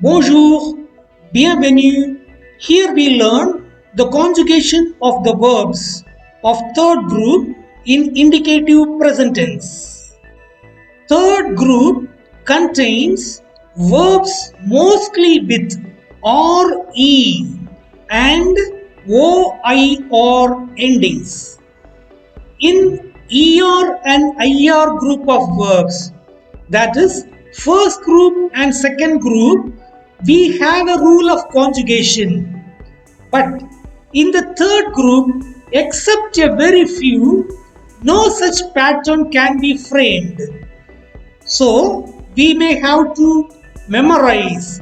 Bonjour, bienvenue. Here we learn the conjugation of the verbs of third group in indicative present tense. Third group contains verbs mostly with RE and OIR endings. In ER and IR group of verbs, that is first group and second group, we have a rule of conjugation. But in the third group, except a very few, no such pattern can be framed. So we may have to memorize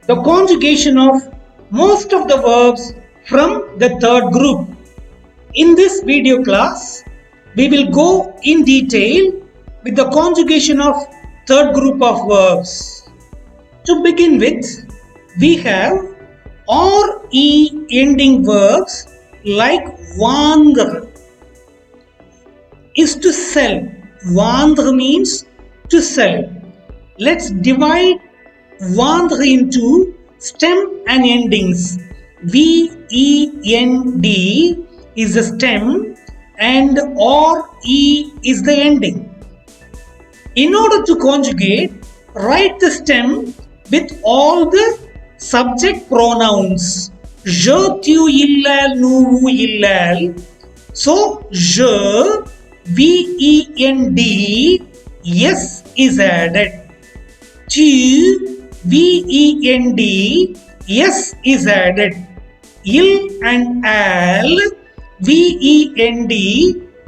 the conjugation of most of the verbs from the third group. In this video class, we will go in detail with the conjugation of third group of verbs. To begin with, we have RE ending verbs like vendre is to sell. Vendre means to sell. Let's divide vendre into stem and endings. VEND is the stem and RE is the ending. In order to conjugate, write the stem with all the subject pronouns. Je, tu, illal, nu, illal. So, je, VEND, yes is added. Tu, VEND, yes is added. Il and al, VEND,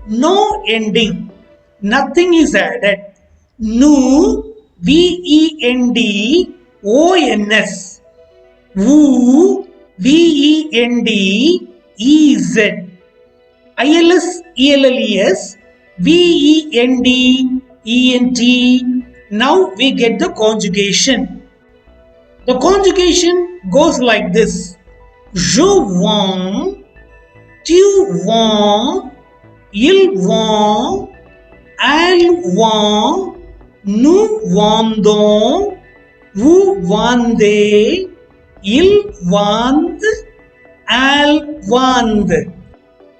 no ending, nothing is added. Nu, VEND, ONS. Woo, VEND, EZ. ILS, ELLES, VEND, ENT. Now we get the conjugation. The conjugation goes like this. Je vends, tu vends, il vend, elle vend, nous vendons, vous vendez, ils vendent, elles vendent.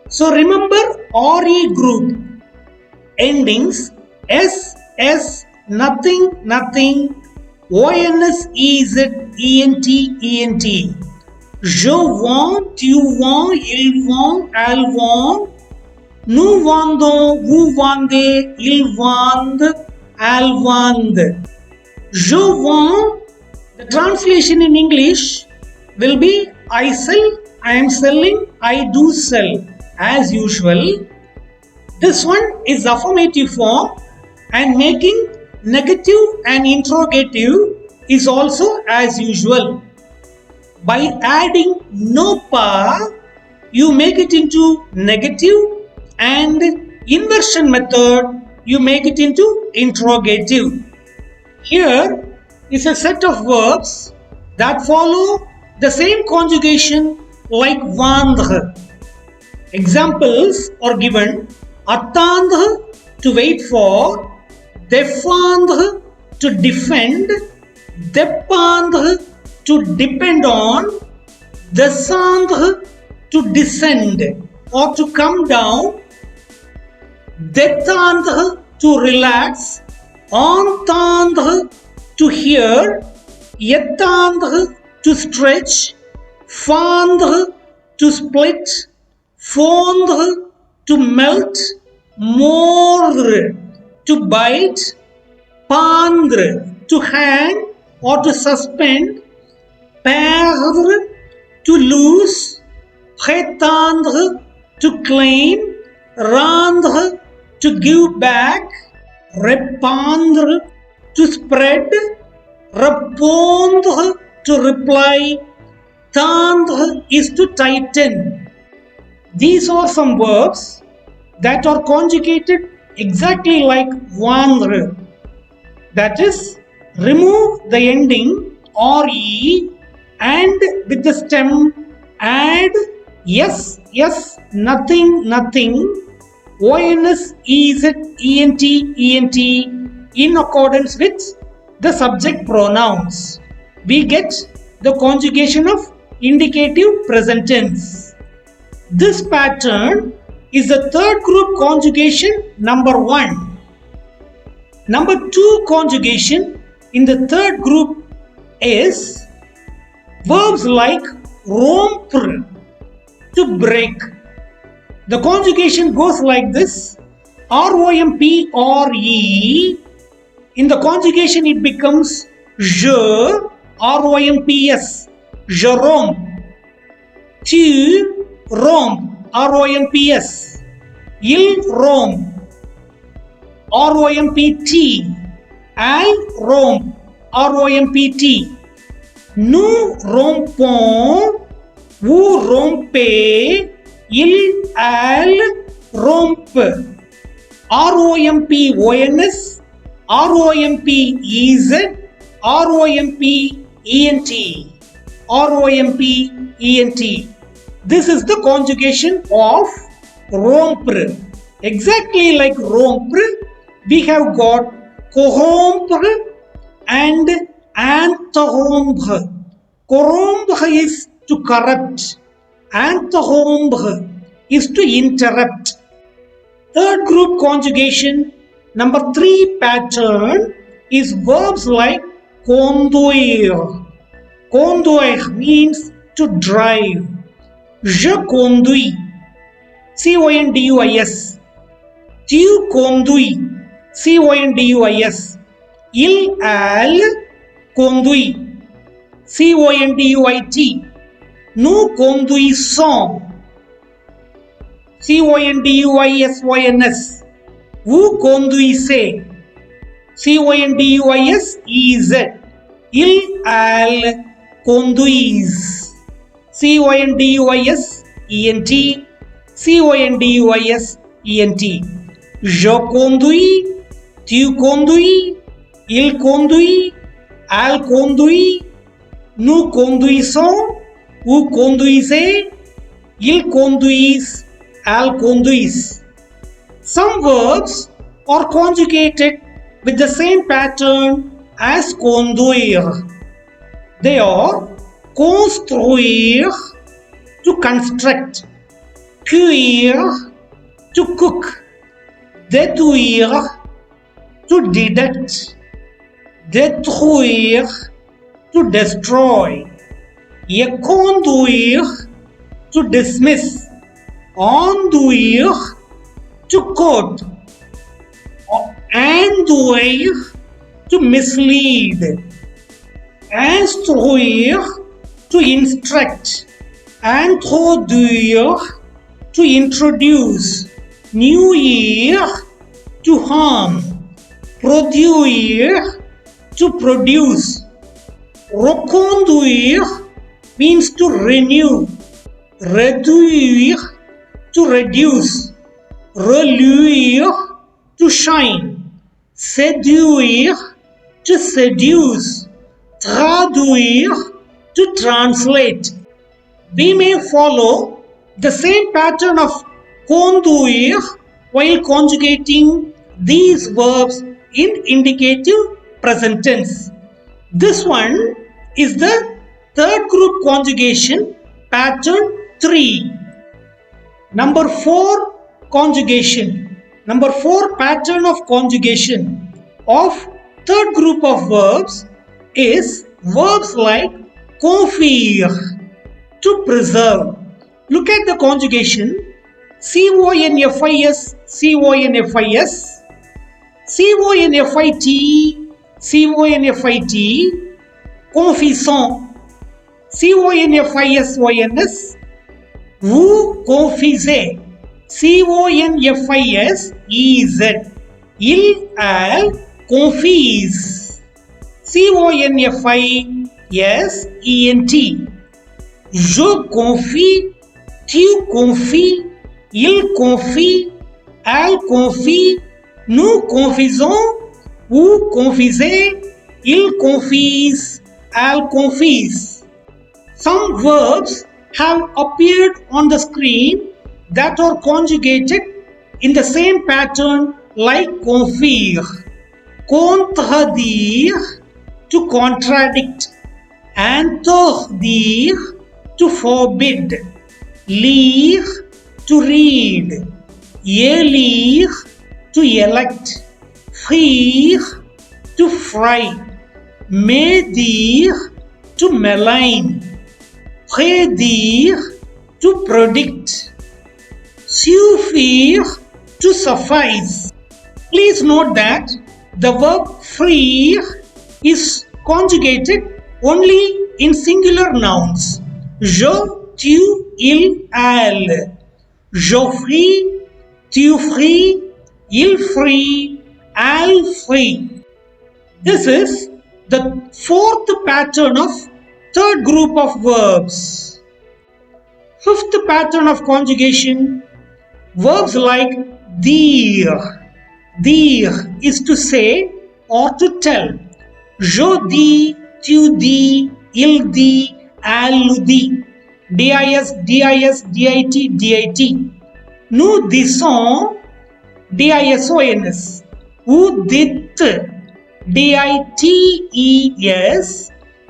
So remember RE group endings S, S, nothing, nothing, ONS, EZ, ENT, ENT. Je vends, tu vends, il vend, elle vend. Nous vendons, vous vendez, ils vendent, elles vendent. Je vends, the translation in English will be I sell, I am selling, I do sell as usual. This one is affirmative form and making negative and interrogative is also as usual. By adding no pa, you make it into negative, and inversion method, you make it into interrogative. Here is a set of verbs that follow the same conjugation like vendre. Examples are given: attendre, to wait for; défendre, to defend; dépendre, to depend on; descendre, to descend or to come down; détendre, to relax; entendre, to hear; étendre, to stretch; fendre, to split; fondre, to melt; mordre, to bite; pendre, to hang or to suspend; perdre, to lose; prétendre, to claim; rendre, to give back; répandre, to spread; répondre, to reply; tendre is to tighten. These are some verbs that are conjugated exactly like vendre. That is, remove the ending RE and with the stem add yes, yes, nothing, nothing, ONS, EZ, ENT, ENT in accordance with the subject pronouns. we get the conjugation of indicative present tense. This pattern is the third group conjugation number 1. Number 2 conjugation in the third group is verbs like rompre, to break. The conjugation goes like this: R-O-M-P-R-E. In the conjugation it becomes je, R-O-M-P-S, je romps. Tu romps, R-O-M-P-S. Il rompt, R-O-M-P-T. Elle rompt, R-O-M-P-T. Nous rompons, vous rompez, il, elle rompent. R-O-M-P-O-N-S, R-O-M-P-E-Z, R-O-M-P-E-N-T, R-O-M-P-E-N-T. This is the conjugation of rompre. Exactly like rompre, we have got corrompre and interrompre. Corrompre is to corrupt. Interrompre is to interrupt. Third group conjugation number 3 pattern is verbs like conduire. Conduire means to drive. Je conduis, C-O-N-D-U-I-S. Tu conduis, C-O-N-D-U-I-S. Il, elle conduit, C-O-N-D-U-I-T. Nous conduisons, C-O-N-D-U-I-S-Y-N-S. Vous conduisez, C-O-N-D-U-I-S-E-Z. Il, elle conduisent, C-O-N-D-U-I-S-E-N-T, C-O-N-D-U-I-S-E-N-T. Je conduis, tu conduis, il conduit, elle conduit, nous conduisons, vous conduisez, ils conduisent, elles conduisent. Some verbs are conjugated with the same pattern as conduire. They are construire, to construct, cuire, to cook, déduire, to deduct, détruire, to destroy, conduire, to dismiss, enduire, to quote, enduire, to mislead, instruire, to instruct, introduire, to introduce, new year, to harm, produire, to produce, reconduire means to renew, réduire, to reduce, reluire, to shine, séduire, to seduce, traduire, to translate. We may follow the same pattern of conduire while conjugating these verbs in indicative present tense. This one is the third group conjugation, pattern 3. Number 4 conjugation. Number 4 pattern of conjugation of third group of verbs is verbs like confire, to preserve. Look at the conjugation: C-O-N-F-I-S, C-O-N-F-I-S, C-O-N-F-I-T, C-O-N-F-I-T, confisons, C-O-N-F-I-S-Y-N-S, vous confisez, C-O-N-F-I-S-E-Z, il, elle confise, C-O-N-F-I-S-E-N-T, je confie, tu confies, il confie, elle confie, nous confisons, vous confisez, il confise, elle confise. Some verbs have appeared on the screen that are conjugated in the same pattern like confire, contredire, to contradict, interdire, to forbid, lire, to read, élire, to elect, frire, to fry, médire, to malign, prédire, to predict, suffire, to suffice. Please note that the verb frire is conjugated only in singular nouns. Je, tu, il, elle. Je fris, tu fris, il frit, elle frit. This is the fourth pattern of third group of verbs. Fifth pattern of conjugation, verbs like dire. Dire is to say or to tell. Je dis, tu dis, il dit, elle dit. Dis, dis, dit, dit. Nous disons, dissons. Vous dites, dites.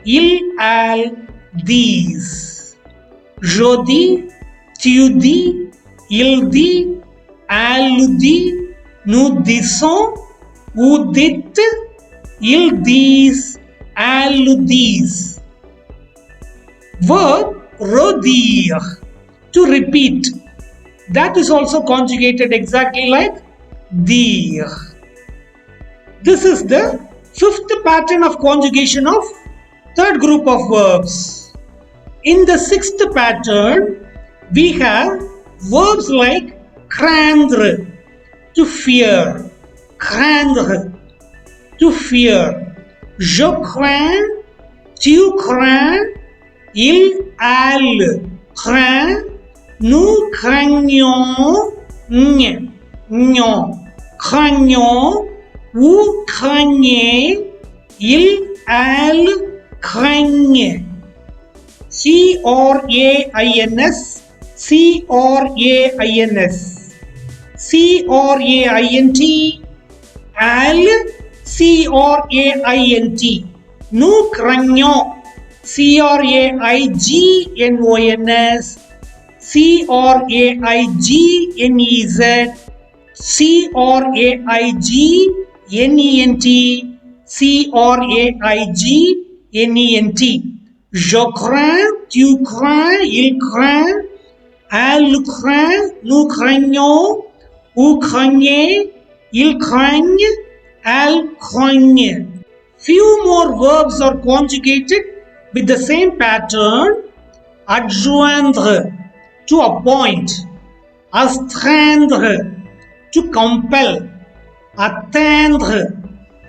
Il, elle, disent. Je dis, tu dis, il dit, elle dit. Nous disons, vous dites, ils disent, elles disent. Verb redire, to repeat. That is also conjugated exactly like dire. This is the fifth pattern of conjugation of third group of verbs. In the sixth pattern, we have verbs like craindre, to fear, craindre, to fear. Je crains, tu crains, il, elle craint, nous craignons, craignons, vous craignez, il, elle craignent. C-R-A-I-N-S, C-R-A-I-N-S. C-R-A-I-N-T, elle, C-R-A-I-N-T. Nous craignons, C-R-A-I-G-N-O-N-S, C-R-A-I-G-N-E-Z, C-R-A-I-G-N-E-N-T, C-R-A-I-G-N-E-N-T. Je crains, tu crains, il craint, elle craint, nous craignons, vous craignez, ils craignent, elles craignent. Few more verbs are conjugated with the same pattern. Adjoindre, to appoint. Astreindre, to compel. Atteindre,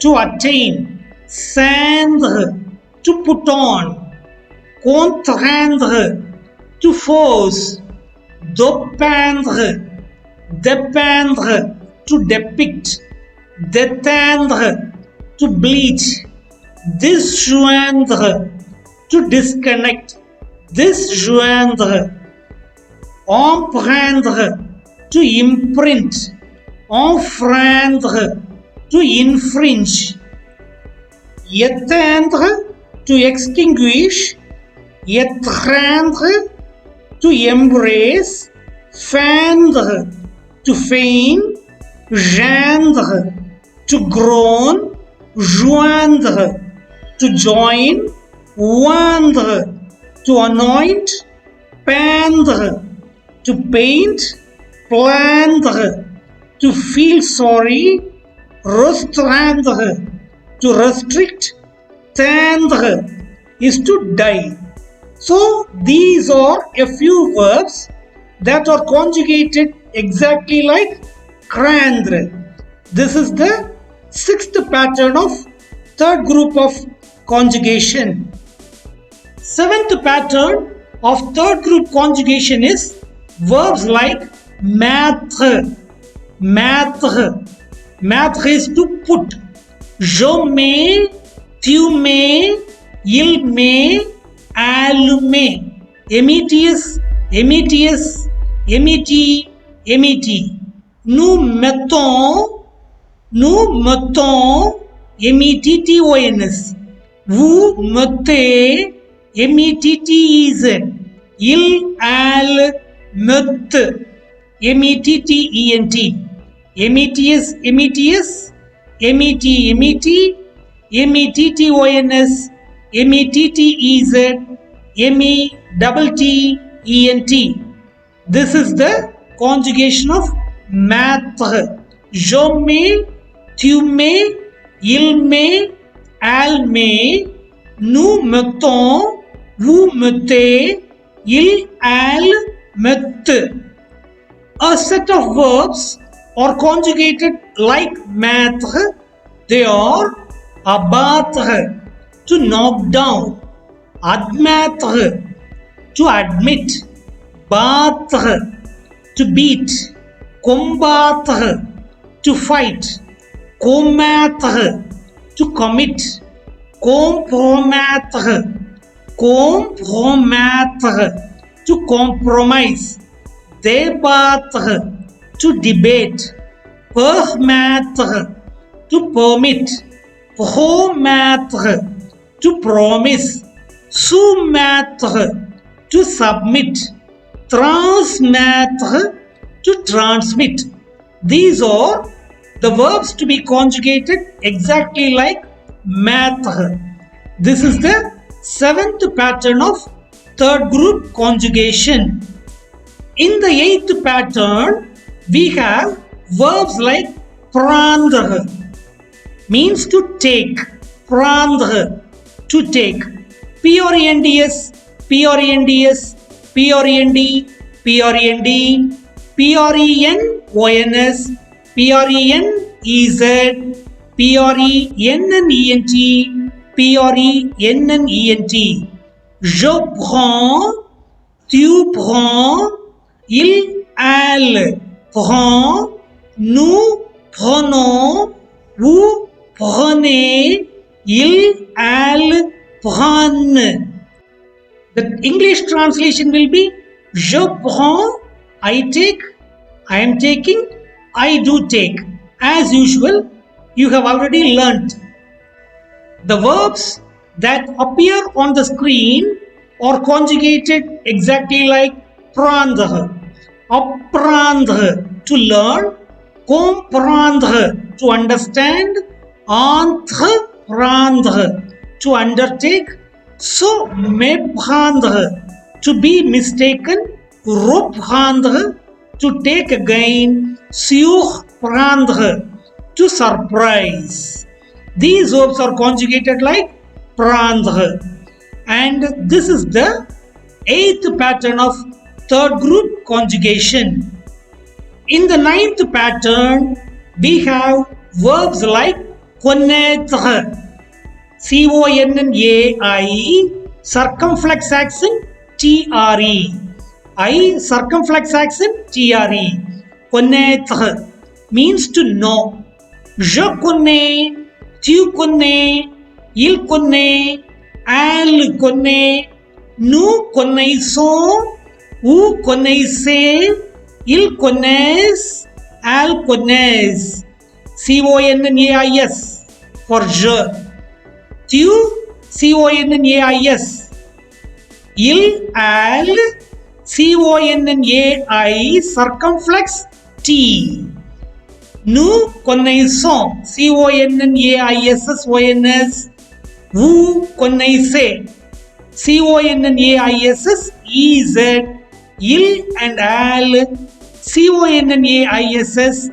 to attain. Ceindre, to put on. Contraindre, to force. Dépeindre, dépeindre, to depict. Déteindre, to bleach. Disjoindre, to disconnect. Disjoindre. Empreindre, to imprint. Enfreindre, to infringe. Éteindre, to extinguish. Étreindre, to embrace. Feindre, to feign. Gendre, to groan. Joindre, to join. Oindre, to anoint. Peindre, to paint. Plaindre, to feel sorry. Restreindre, to restrict. Teindre is to die. So these are a few verbs that are conjugated exactly like craindre. This is the sixth pattern of third group of conjugation. Seventh pattern of third group conjugation is verbs like mettre. Mettre. Mettre is to put. Je mets, tu mets, il met, elle met. Emetius, emetius, emeti, emeti. Nous mettons, emettions. Vous mettez, METTEZ. Il, al, met. METTENT. METS, METS. MET, MET. METTONS. METTEZ. METTENT. This is the conjugation of math. Je mets, tu mets, il met, elle met, nous mettons, vous mettez, il, elle, mette. A set of verbs are conjugated like math. They are abattre, to knock down, admettre, to admit, battre, to beat, combattre, to fight, commettre, to commit, compromettre, compromettre, to compromise, débattre, to debate, permettre, to permit, promettre, to promise, soumettre, to submit, transmettre, to transmit. These are the verbs to be conjugated exactly like math. This is the seventh pattern of third group conjugation. In the eighth pattern, we have verbs like prendre, means to take, prendre, to take, PRENDS, PRENDS, PREND, PREND, PRENONS, PRENEZ, PRENNENT, PRENNENT. Je prends, tu prends, il, elle prend, nous prenons, vous prenez, il, elle prennent. The English translation will be je prends, I take, I am taking, I do take. As usual, you have already learnt. The verbs that appear on the screen are conjugated exactly like prendre, apprendre, to learn, comprendre, to understand, entreprendre, to undertake, so méprendre, to be mistaken, reprendre, to take again, surprendre, to surprise. These verbs are conjugated like prendre. And this is the eighth pattern of third group conjugation. In the ninth pattern, we have verbs like connaître, CONNAI, circumflex accent, TRE. I, circumflex accent, TRE. Connaître means to know. Je connais, tu connais, il connaît, elle connaît, nous connaissons, vous connaissez, ils connaissent, elles connaissent. CONNAIS for je. Tu, CONNAIS. Il, elle, CONNAI, circumflex T. Nous connaissons, CONNAISSONS. Vous connaissez, CONNAISSEZ. Il and elle, CONNAISSENT.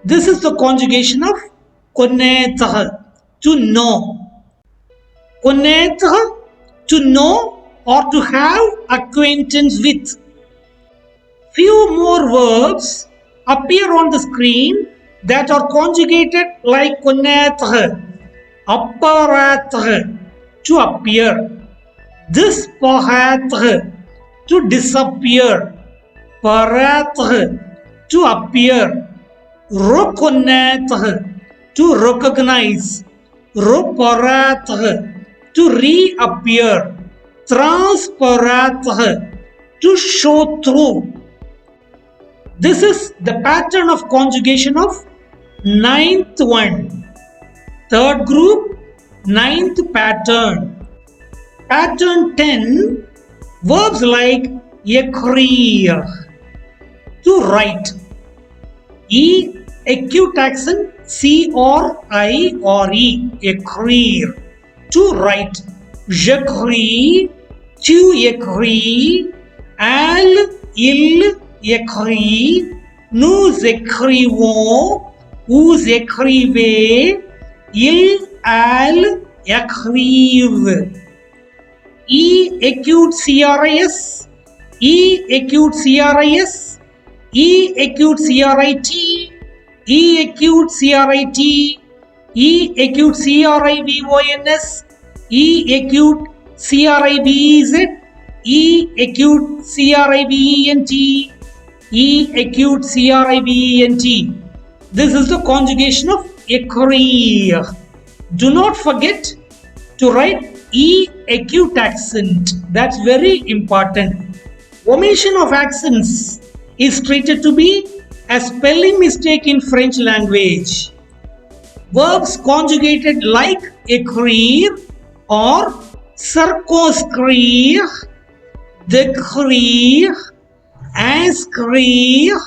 This is the conjugation of connaître, to know. Connaître, to know or to have acquaintance with. Few more verbs appear on the screen that are conjugated like connaître. Apparaître, to appear. Disparaître, to disappear. Paraître, to appear. Reconnaître, to recognize. Reparaître, to reappear. Transparaître, to show through. This is the pattern of conjugation of ninth one. Third group, ninth pattern. Pattern 10, verbs like écrire, to write. E, acute accent, C-R-I-R-E, écrire, to write. J'écris, tu écris, elle, il écrit, nous écrivons, vous écrivez, ils, elles écrivent. E, acute CRIS, E, acute CRIS, E, acute CRIT, E, acute CRIT, E, acute CRIVONS, E, acute CRIBZ, E, acute CRIVENT, E, acute CRIVENT. This is the conjugation of écrire. Do not forget to write E, acute accent. That's very important. Omission of accents is treated to be a spelling mistake in French language. Verbs conjugated like écrire or circonscrire, décrire, inscrire,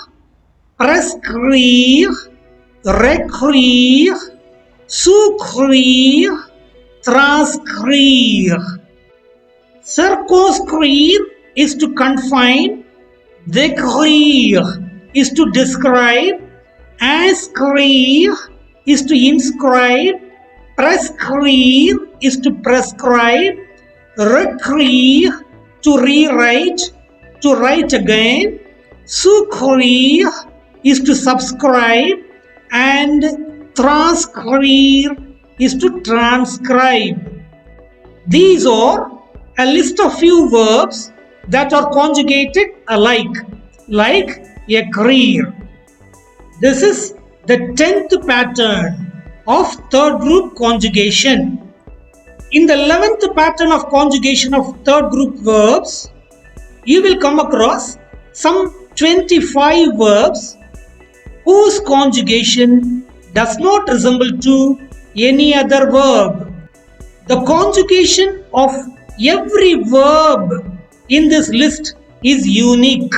prescrire, récrire, souscrire, transcrire. Circonscrire is to confine, décrire is to describe, inscrire is to inscribe, prescrire is to prescribe, récrire to rewrite, to write again, souscrire is to subscribe, and transcrire is to transcribe. These are a list of few verbs that are conjugated alike, like écrire. This is the 10th pattern of third group conjugation. In the 11th pattern of conjugation of third group verbs, you will come across some 25 verbs whose conjugation does not resemble to any other verb. The conjugation of every verb in this list is unique.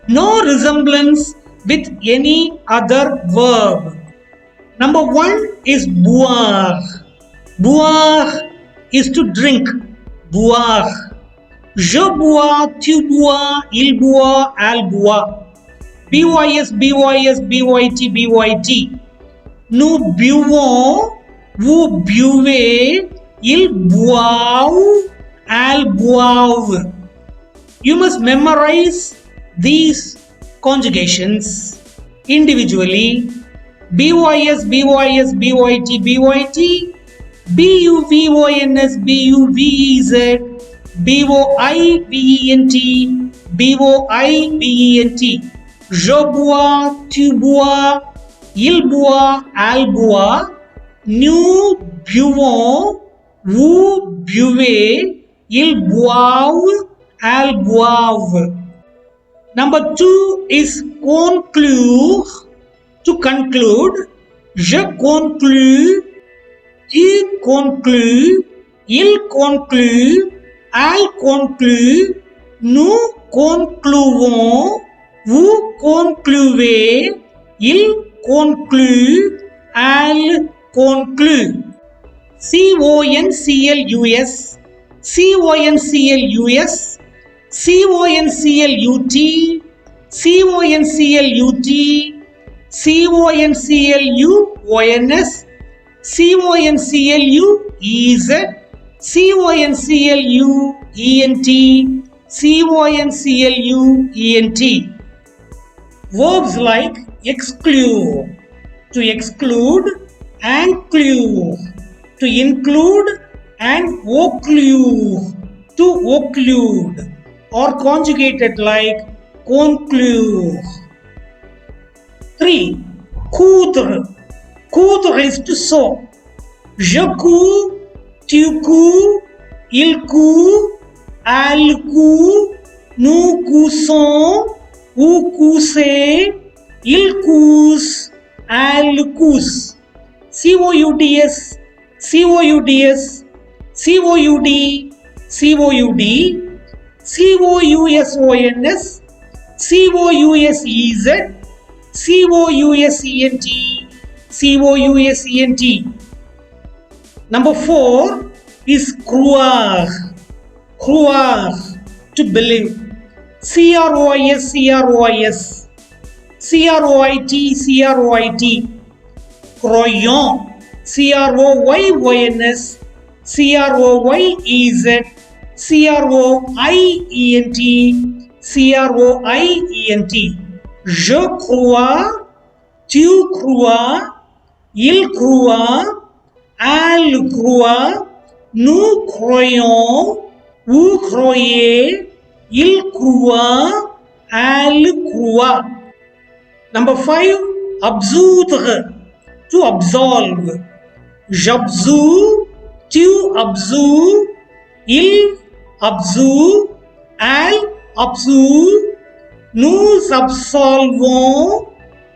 No resemblance with any other verb. Number 1 is boire. Boire is to drink. Boire. Je bois, tu bois, il boit, elle boit. BYS, BYS, BYT, BYT. Nous buvons, vous buvez, ils boivent, elles boivent. You must memorize these conjugations individually. BYS, BYS, BYT, BYT. BUVONS, BUVEZ, BOIVENT, BOIVENT. Je bois, tu bois, il boit, elle boit. Nous buvons, vous buvez, ils boivent, elles boivent. Number 2 is conclure, to conclude. Je conclus, tu conclus, il conclut, elle conclut, nous concluons, vous concluez, il conclut, elle conclut. CONCLUS, CONCLUS, CONCLUT, CONCLUT, CONCLUONS, CONCLUEZ, CONCLUENT, CONCLUENT. Verbs like exclude, to exclude, and clue, to include, and occlude, to occlude, are conjugated like conclude. 3. Coudre. Coudre is to sew. Je couds, tu couds, il coud, elle coud, nous coussons, vous coussez, il cousse, elle cousse. COUDS, COUDS, COUD, COUD, COUSONS, COUSEZ, COUSENT, COUSENT. Number 4 is croire. Croire, to believe. CROIS, CROIS, CROIT, CROIT. Croyant, CROYYNS, CROYEZ, CROIENT, CROIENT. Je crois, tu crois, il croit, elle croit, nous croyons, vous croyez, il croit, elle croit. Number 5, absoudre, to absolve. J'absous, tu absous, il absout, elle absout, nous absolvons,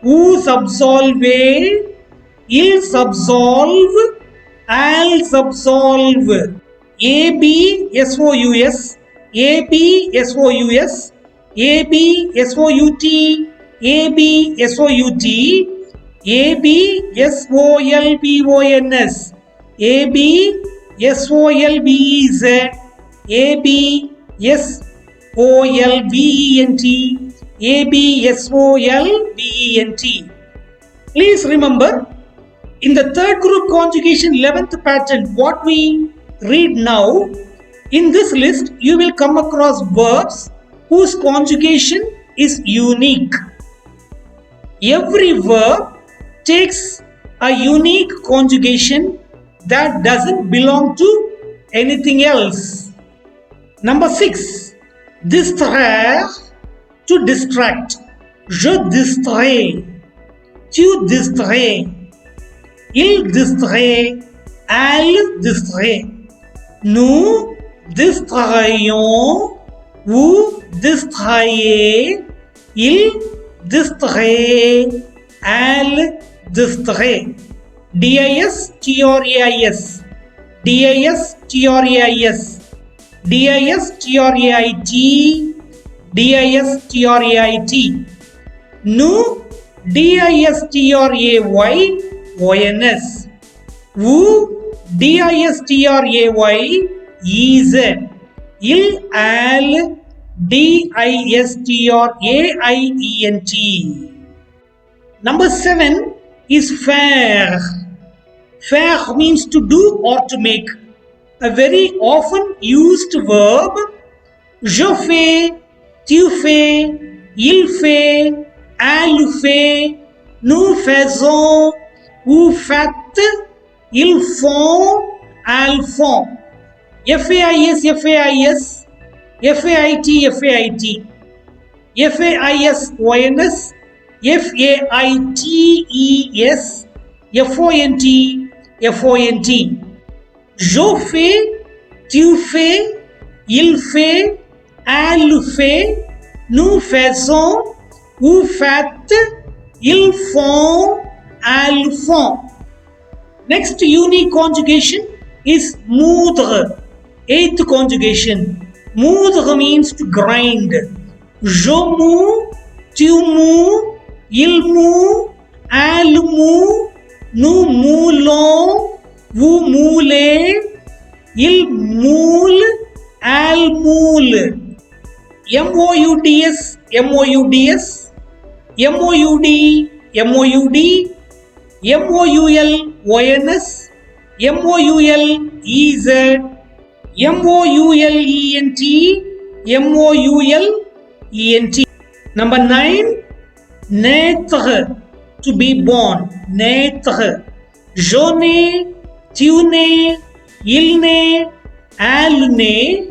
vous absolvez, ils absolvent, elles absolvent. ABSOUS, ABSOUS, ABSOUT, ABSOUT, ABSOLBONS, ABSOLBEZ, ABSOLBENT, ABSOLBENT. Please remember, in the third group conjugation 11th pattern, what we read now, in this list you will come across verbs whose conjugation is unique. Every verb takes a unique conjugation that doesn't belong to anything else. Number 6, distraire, to distract. Je distrais, tu distrais, il distrait, elle distrait. Nous distrayons, vous distrayez, il distrait, elle distrait. DIS, TRAIS, DIS, TRAIS, DIS, TRAIT, DIS, TRAIT. Nous, DIS, TRAY, ONS. Vous, DIS, TRAY, EZ. Il, elle, DISTRAIENT. Number 7 is faire. Faire means to do or to make. A very often used verb. Je fais, tu fais, il fait, elle fait, nous faisons, vous faites, ils font, elles font. FAIS, FAIS, FAIT, FAIT, FAIS, ONS, FAITES, FONT, FONT. Je fais, tu fais, il fait, elle fait, nous faisons, vous faites, ils font, elles font. Next unique conjugation is moudre, 8th conjugation. Moudre means to grind. Je moue, tu moues, il moue, elle moue, nous moulons, vous moulez, il moule, elle moule. MOUDS, MOUDS, MOUD, MOUD, MOUL, ONS, MOUL, EZ, MOULENT, MOULENT. Number 9, naître, to be born. Naître. Je nais, tu nais, il naît, elle naît,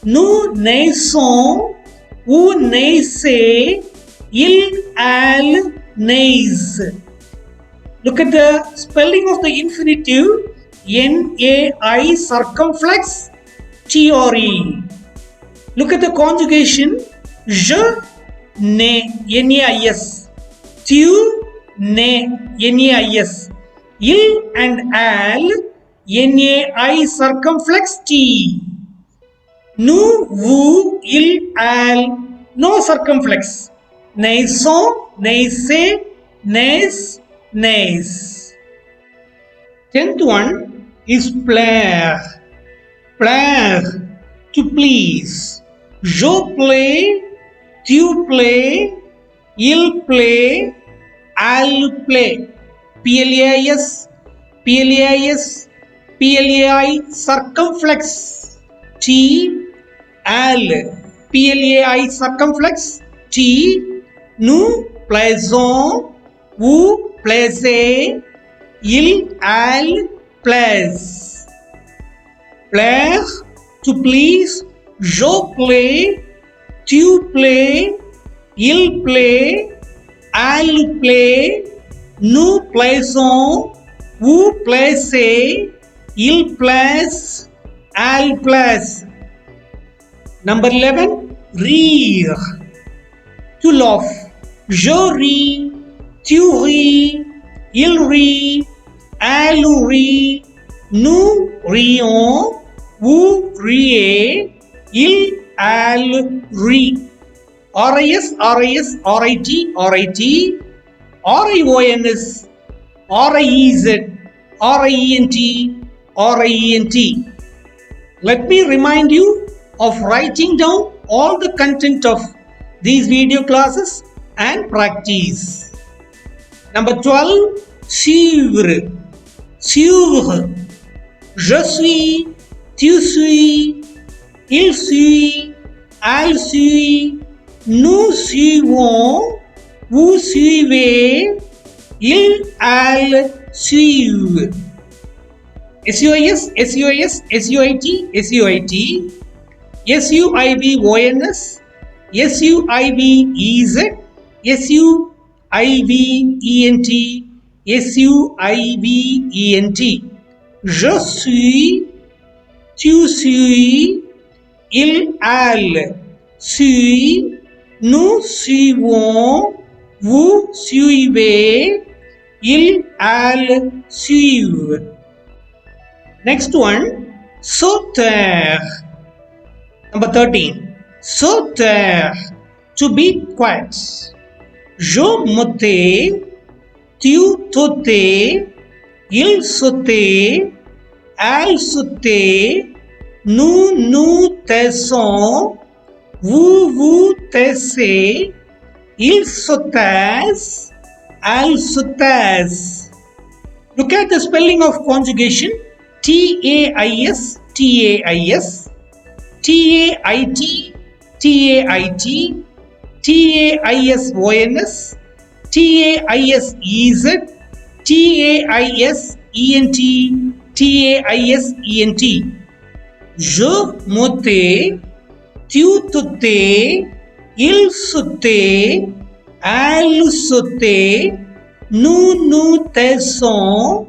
nous naissons, vous naissez, il, elle naissent. Look at the spelling of the infinitive. NAI circumflex TRE. Look at the conjugation. Je nais, NAIS. Tu nais, NAIS. Il, and al, NAI circumflex T. Nu, vu, il, al. No circumflex. Naison, naise, nes, nes. 10th one is plaire. Plaire, to please. Je plais, tu plais, il plait, al play. PLAS, PLAS, PLAI circumflex. T, al. PLAI circumflex. T, nous plaisons, vous plaisez, il, al, plaise. Plaire, to please. Je plais, tu plais, il plait, al play, nous plaisons, vous plaisez, il plaise, al plaise. Number 11, rire, to laugh. Je ris, tu ris, il rit, elle rit, nous rions, vous riez, il, elle rit. RIS, RIS, RIT, RIT, RIONS, RIEZ, RIENT, RIENT. Let me remind you of writing down all the content of these video classes and practice. Number 12, suivre, suivre. Je suis, tu suis, il suit, elle suit, nous suivons, vous suivez, il, elle suivent. SUIS, SUIS, SUIT, SUIT, SUIVONS, SUIVEZ, SUIVENT, SUIVENT. Je suis, tu suis, il, elle suit, nous suivons, vous suivez, il, elle suivent. Next one, se taire. Number 13, se taire, to be quiet. Je me tais, tu te tais, il se tait, elle se tait, nous nous taisons, vous vous taisez, il se taise, elle se taise. Look at the spelling of conjugation. TAIS, TAIS, TAIT, TAIT, TAISONS, TAISEZ, TAISENT, TAISENT. Je me tais, tu te tais, il se tait, elle se tait, nous nous taisons,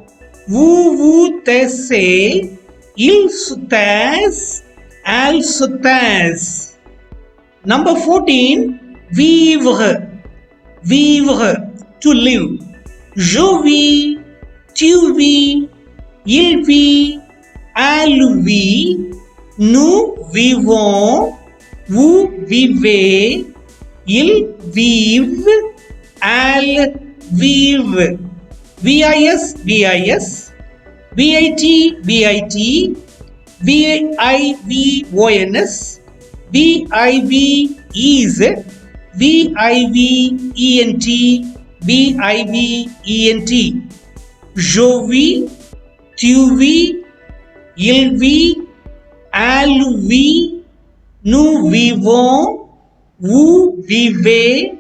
vous vous taisez, il se taise, elle se taise. Number 14, vivre, vivre, to live. Je vis, tu vis, il vit, elle vit, nous vivons, vous vivez, ils vivent, elles vivent. VIS, VIS, VIT, VIT, VIVONS, VIVEZ, VIVENT, VIVENT. Je vis, tu vis, il vit, elle vit, nous vivons, vous vivez,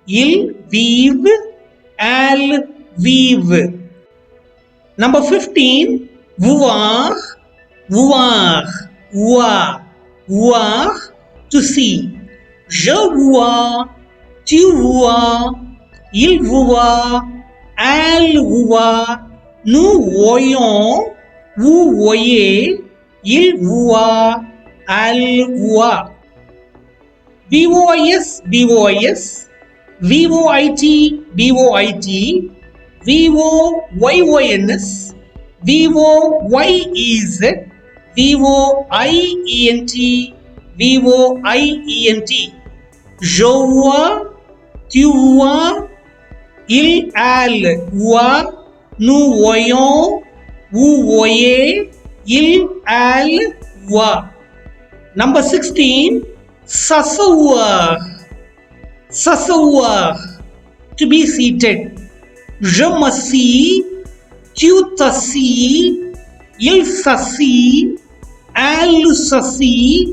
ils vivent, elles vivent. Number 15, voir, voir, voir, voir, to see. Je vois, tu vois, il voit, elle voit, nous voyons, vous voyez, il voit, elle voit. VOIS, VOIS, VOIT, VOIT, VOYONS, VOYEZ, VOIENT, V-O-I-E-N-T. Je vois, tu vois, il, elle voit, nous voyons, vous voyez, il, elle voit. Number 16, s'asseoir. S'asseoir, to be seated. Je m'assis, tu t'assis, il s'assit, elle s'assit,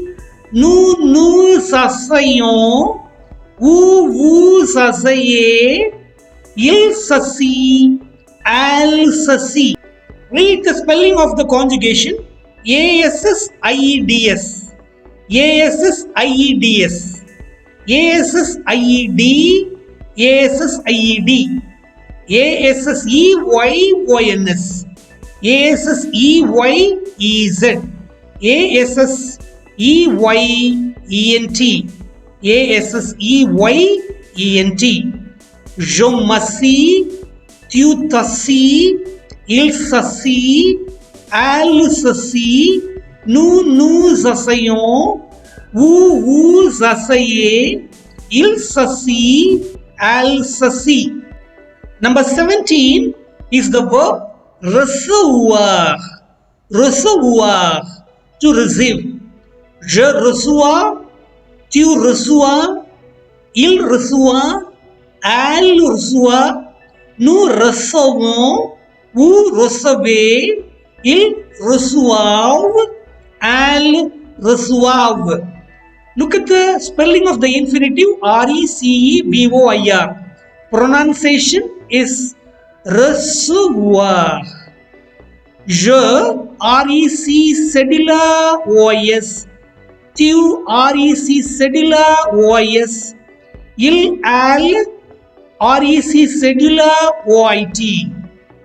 nous nous asseyons, vous vous asseyez, il s'assit, elle s'assit. Read the spelling of the conjugation. A-S-S-I-E-D-S. A-S-S-I-E-D-S. A-S-S-I-E-D. A-S-S-I-E-D. A-S-S-E-Y-Y-N-S. A-S-S-E-Y-E-Z. A-S-S-E-Y-E-N-T. A-S-S-E-Y-E-N-T. Je m'assis, tu t'assis, il s'assit, elle s'assit, nous nous asseyons, vous vous asseyez, il s'assit, elle s'assit. Number 17 is the verb recevoir. Recevoir, to receive. Je reçois, tu reçois, il reçoit, elle reçoit, nous recevons, vous recevez, ils reçoivent, elles reçoivent. Look at the spelling of the infinitive R-E-C-E-V-O-I-R. Pronunciation is recevoir. Je, R-E-C cedilla O-I-S. Tu, R-E-C cedilla O-I-S. Il, elle, R-E-C cedilla O-I-T.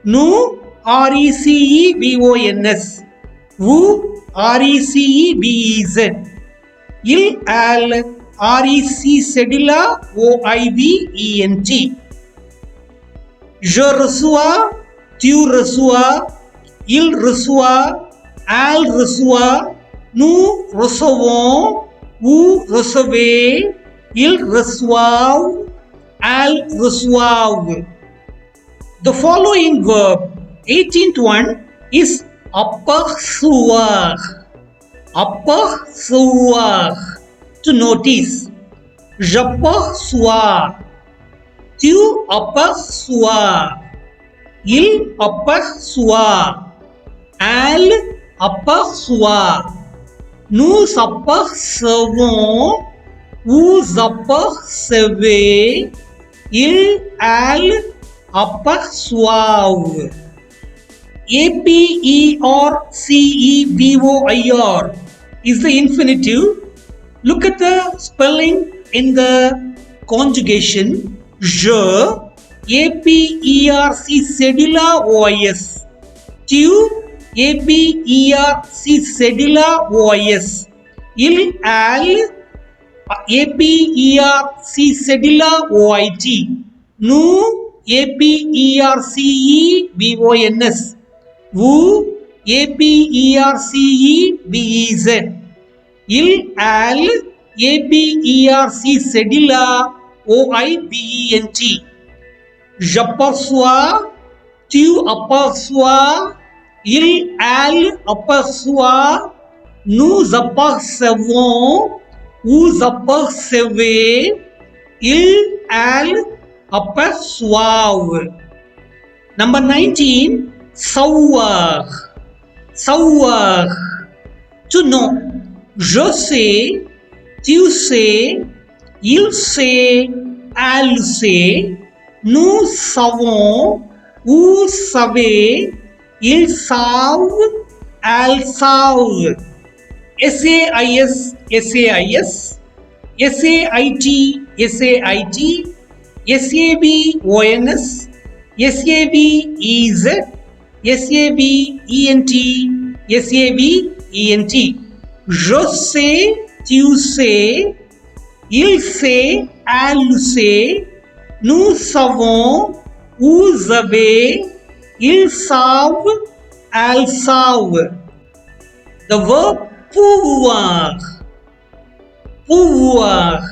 Nous, R-E-C-E-V-O-N-S. Vous, R-E-C-E-V-E-Z. Il, elle, R-E-C cedilla O-I-V-E-N-T. Je reçois, tu reçois, il reçoit, elle reçoit, nous recevons, vous recevez, ils reçoivent, elles reçoivent. The following verb, 18th one, is apercevoir. Apercevoir, to notice. J'aperçois, tu aperçois, il aperçoit, elle aperçoit, nous apercevons, vous apercevez, ils, elles aperçoivent. A-P-E-R-C-E-V-O-I-R is the infinitive. Look at the spelling in the conjugation. Je, A-P-E-R-C cedilla O-I-S. Tu, A-P-E-R-C cedilla O-I-S. Il, elle, A-P-E-R-C cedilla O-I-T. Nous, A-P-E-R-C-E-V-O-N-S. Vous, A-P-E-R-C-E-V-E-Z. Il, elle, A-P-E-R-C cedilla O-I-V-E-N-T. J'aperçois, tu aperçois, il, elle aperçoit, nous apercevons, vous apercevez, ils, elles aperçoivent. Number 19, savoir. Savoir, to know. Je sais, tu sais, il sait, elle sait, nous savons, vous savez, ils savent, elles savent. S-A-I-S, S-A-I-S, S-A-I-T, S-A-I-T, S-A-V-O-N-S, S-A-V-E-Z, S-A-V-E-N-T, S-A-V-E-N-T. Je sais, tu sais, il sait, elle sait, nous savons, vous avez, ils savent, elles savent. The verb pouvoir. pouvoir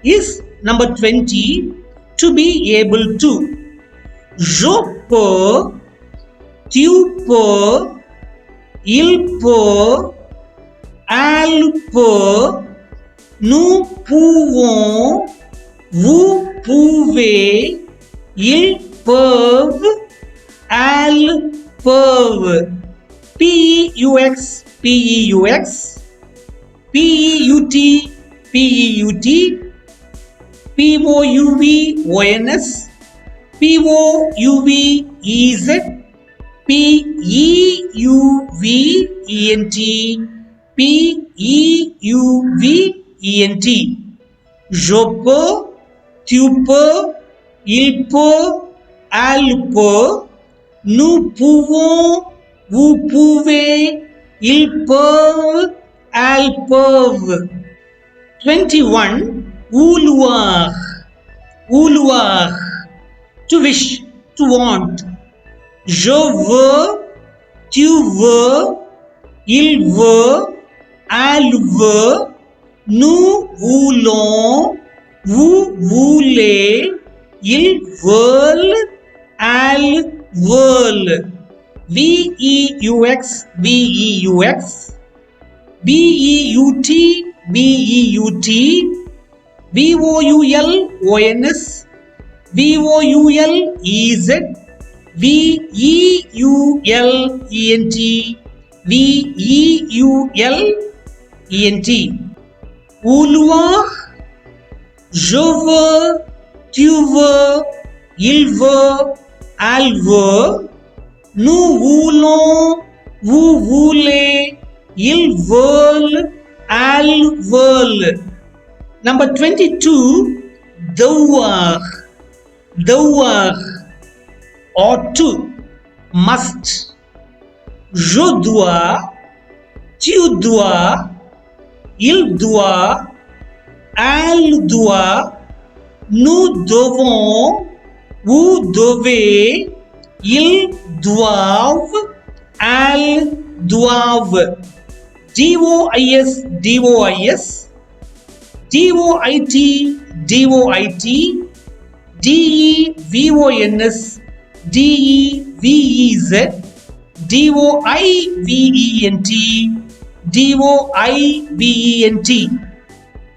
is number 20, to be able to. Je peux, tu peux, il peut, elle peut, nous pouvons, vous pouvez, ils peuvent, elles peuvent. P-E-U-X, P-E-U-X, P-E-U-T, P-E-U-T, P-O-U-V-O-N-S, P-O-U-V-E-Z, P-E-U-V-E-N-T, P-E-U-V-E-N-T. Je peux, tu peux, il peut, elle peut, nous pouvons, vous pouvez, ils peuvent, elles peuvent. 21. Vouloir. Vouloir. To wish, to want. Je veux, tu veux, il veut, elle veut, nous voulons, vous voulez, ils veulent, elles veulent. V-E-U-X, V-E-U-X, B-E-U-T, B-E-U-T, V-O-U-L-O-N-S, V-O-U-L-E-Z, V-E-U-L-E-N-T, V-E-U-L-E-N-T. Vouloir, je veux, tu veux, il veut, elle veut, nous voulons, vous voulez, ils veulent, elles veulent. Number 22, devoir. Devoir, ought to, must. Je dois, tu dois, il doit, elle doit, nous devons, vous devez, ils doivent, elles doivent. D-O-I-S, D-O-I-S, D-O-I-T, D-O-I-T, D-E-V-O-N-S, D-E-V-E-Z, D-O-I-V-E-N-T, D-O-I-V-E-N-T.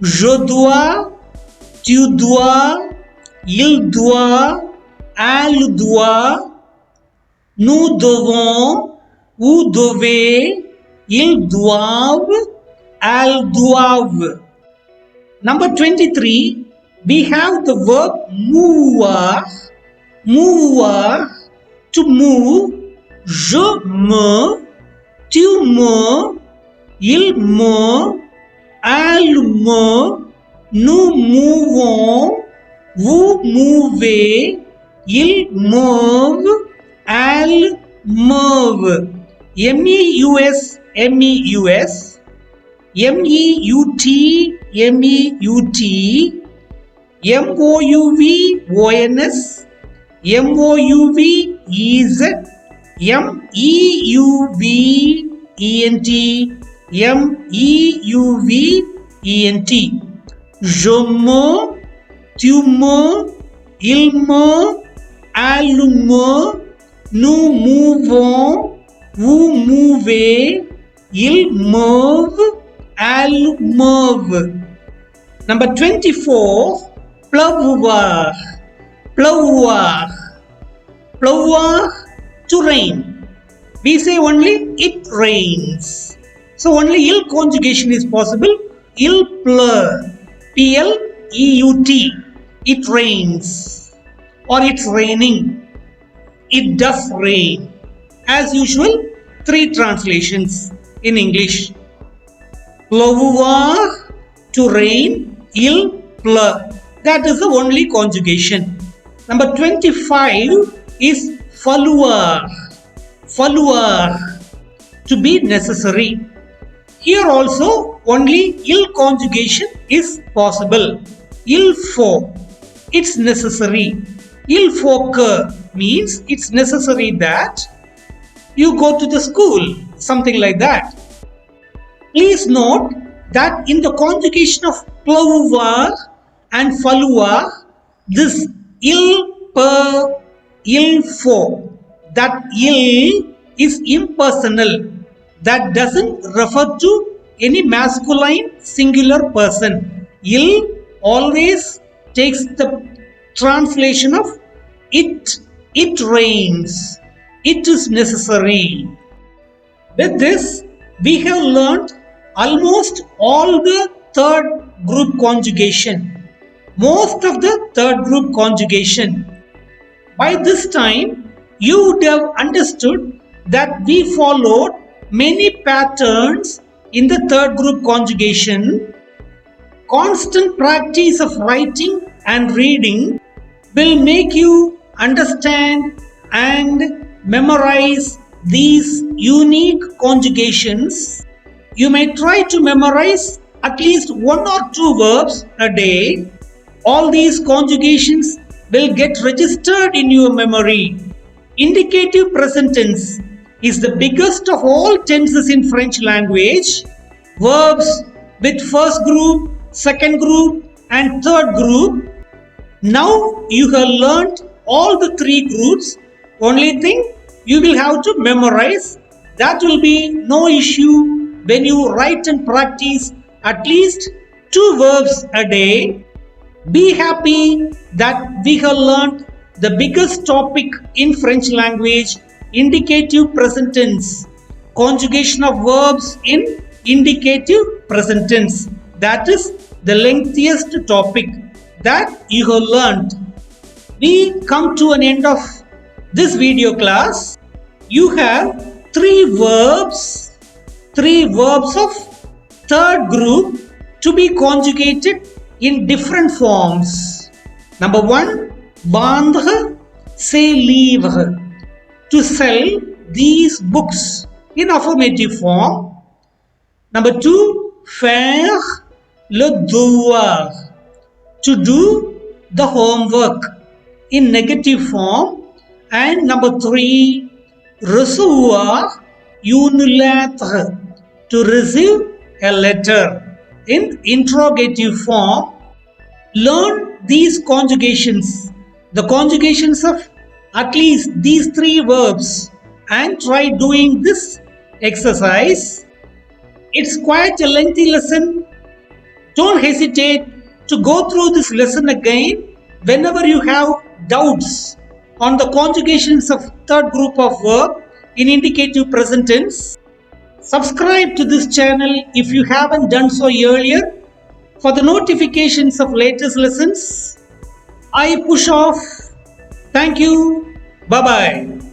Je dois, tu dois, il doit, elle doit, nous devons, vous devez, ils doivent, elles doivent. Number 23, we have the verb mouvoir. Mouvoir, to move. Je me, tu me, il me, elle me, nous mouvons, vous mouvez, ils meuvent, elles meuvent. M-E-U-S, M-E-U-S, M-E-U-T, M-E-U-T, M-O-U-V-O-N-S, M-O-U-V-E-Z, M-E-U-V-E-N-T, M-E-U-V-E-N-T. Je me, tu me, il me, elle me, nous mouvons, vous mouvez, ils meuvent, elles meuvent. Number 24, pleuvoir. Pleuvoir. Pleuvoir, to rain. We say only it rains. So only il conjugation is possible. Il pleut. P-L-E-U-T. It rains. Or it's raining. It does rain. As usual, 3 translations in English. Pleuvoir, to rain. Il pleut. That is the only conjugation. Number 25 is falloir. Falloir, to be necessary. Here also only il conjugation is possible. Il faut, it's necessary. Il faut que means it's necessary that you go to the school, something like that. Please note, that in the conjugation of plover and falua, this il per il for, that il is impersonal, that doesn't refer to any masculine singular person. Il always takes the translation of it, it rains, it is necessary. With this, we have learnt almost all the third group conjugation, most of the third group conjugation. By this time, you would have understood that we followed many patterns in the third group conjugation. Constant practice of writing and reading will make you understand and memorize these unique conjugations. You may try to memorize at least one or two verbs a day. All these conjugations will get registered in your memory. Indicative present tense is the biggest of all tenses in French language. Verbs with first group, second group and third group. Now you have learnt all the three groups. Only thing you will have to memorize. That will be no issue when you write and practice at least two verbs a day. Be happy that we have learnt the biggest topic in French language, indicative present tense, conjugation of verbs in indicative present tense. That is the lengthiest topic that you have learnt. We come to an end of this video class. You have three verbs of third group to be conjugated in different forms. Number one, vendre, c'est livre, to sell these books in affirmative form. Number two, faire le devoir, to do the homework in negative form. And number three, recevoir une lettre, to receive a letter in interrogative form. Learn these conjugations, the conjugations of at least these three verbs, and try doing this exercise. It's quite a lengthy lesson. Don't hesitate to go through this lesson again whenever you have doubts on the conjugations of third group of verb in indicative present tense. Subscribe to this channel if you haven't done so earlier for the notifications of latest lessons. I push off. Thank you. Bye bye.